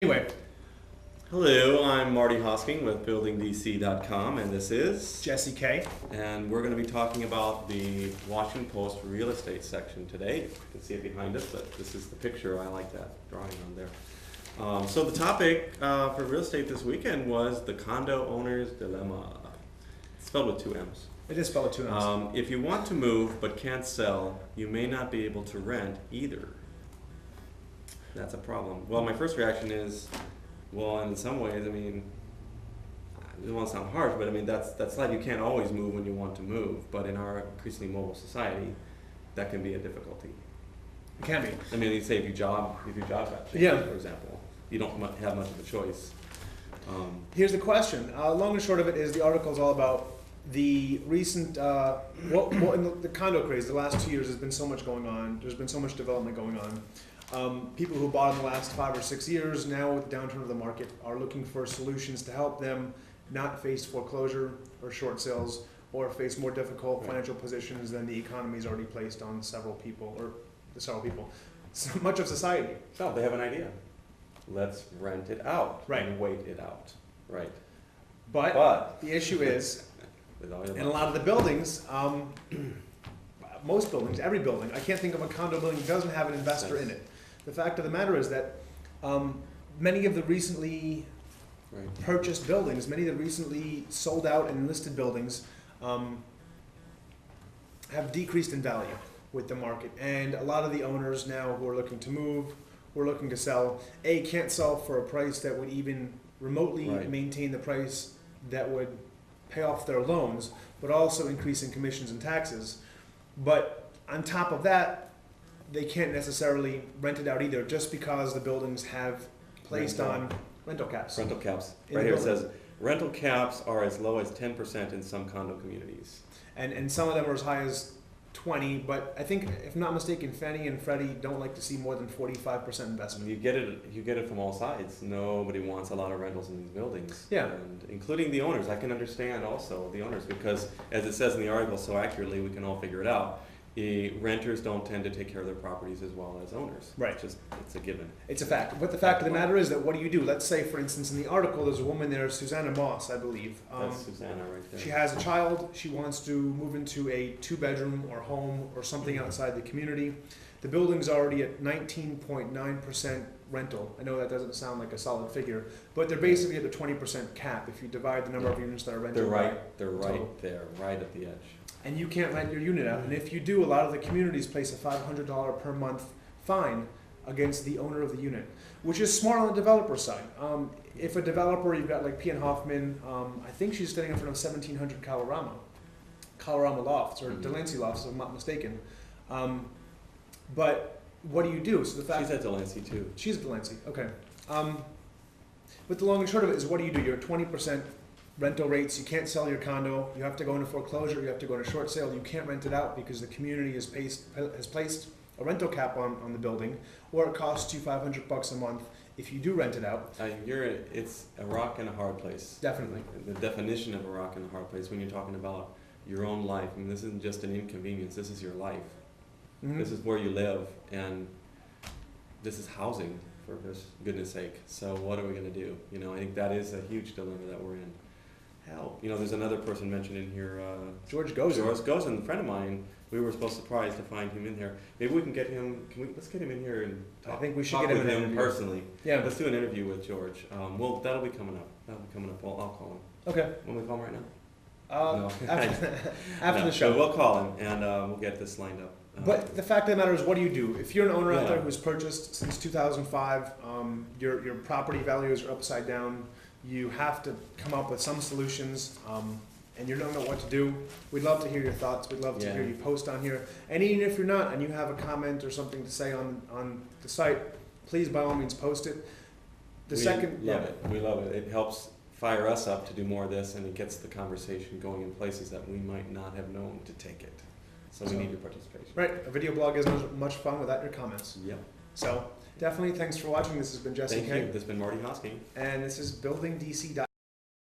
Anyway, Hello, I'm Marty Hosking with buildingdc.com, and this is Jesse K. And we're going to be talking about the Washington Post real estate section today. You can see it behind us, but this is the picture. I like that drawing on there. So the topic for real estate this weekend was the condo owner's dilemma. It's spelled with two M's. It is spelled with two M's. If you want to move but can't sell, you may not be able to rent either. That's a problem. Well, my first reaction is, well, in some ways, I mean, it won't sound harsh, but I mean, that's like you can't always move when you want to move, but in our increasingly mobile society, that can be a difficulty. It can be. I mean, you say if your job got changed, Yeah. for example, you don't have much of a choice. Here's the question. Long and short of it is the article is all about the recent, what in the condo craze, the last 2 years, there's been so much going on. There's been so much development going on. People who bought in the last 5 or 6 years, now with the downturn of the market, are looking for solutions to help them not face foreclosure or short sales or face more difficult financial positions than the economy's already placed on several people, so much of society. So they have an idea. Let's rent it out Right. and wait it out. Right. But the issue is, With all your in a lot of the buildings, most buildings, every building, I can't think of a condo building that doesn't have an investor in it. The fact of the matter is that many of the recently purchased buildings, many of the recently sold out and listed buildings have decreased in value with the market. And a lot of the owners now who are looking to move, who are looking to sell, can't sell for a price that would even remotely maintain the price that would pay off their loans, but also increase in commissions and taxes. But on top of that, they can't necessarily rent it out either, just because the buildings have placed on rental caps. Rental caps. In Right the here it building. says, rental caps are as low as 10% in some condo communities. And some of them are as high as 20, but I think, if I'm not mistaken, Fannie and Freddie don't like to see more than 45% investment. You get it from all sides. Nobody wants a lot of rentals in these buildings. Yeah. And including the owners. I can understand also the owners, because as it says in the article so accurately, we can all figure it out. The renters don't tend to take care of their properties as well as owners. Right. It's a given. It's a fact. But the fact of the matter is that what do you do? Let's say, for instance, in the article, there's a woman there, Susanna Moss, I believe. That's Susanna right there. She has a child. She wants to move into a 2-bedroom or home or something outside the community. The building's already at 19.9% rental. I know that doesn't sound like a solid figure, but they're basically at the 20% cap if you divide the number of units that are rented. They're by right total. there, right at the edge. And you can't rent your unit out. And if you do, a lot of the communities place a $500 per month fine against the owner of the unit, which is smart on the developer side. If a developer, you've got like P.N. Hoffman, I think she's standing in front of 1700 Colorama Lofts, or Delancey Lofts, if I'm not mistaken. But what do you do? So the fact She's at Delancey too. She's at Delancey, okay. But the long and short of it is, what do? You're at 20% rental rates. You can't sell your condo. You have to go into foreclosure. You have to go into short sale. You can't rent it out because the community has placed a rental cap on the building, or it costs you $500 a month if you do rent it out. It's a rock and a hard place. Definitely. The definition of a rock and a hard place when you're talking about your own life. I mean, this isn't just an inconvenience. This is your life. Mm-hmm. This is where you live, and this is housing, for goodness sake. So what are we going to do? You know, I think that is a huge dilemma that we're in. Help. You know, there's another person mentioned in here. George Gozen. George Gozen, a friend of mine. We were surprised to find him in here. Maybe we can get him. Let's get him in here and talk. I think we should talk get him with an him interview. personally. Yeah. Let's do an interview with George. Well, that'll be coming up. I'll call him. Okay. Want me to call him right now? No. After No, the show. so we'll call him and we'll get this lined up. But the fact of the matter is, what do you do? If you're an owner out Yeah. there who's purchased since 2005, your property values are upside down, you have to come up with some solutions, and you don't know what to do. We'd love to hear your thoughts. We'd love to hear you post on here. And even if you're not, and you have a comment or something to say on the site, please by all means post it. We love it. It helps fire us up to do more of this, and it gets the conversation going in places that we might not have known to take it. So we need your participation. Right. A video blog isn't much fun without your comments. Yep. So definitely thanks for watching. This has been Jesse K. Thank you. This has been Marty Hosking. And this is buildingdc.com.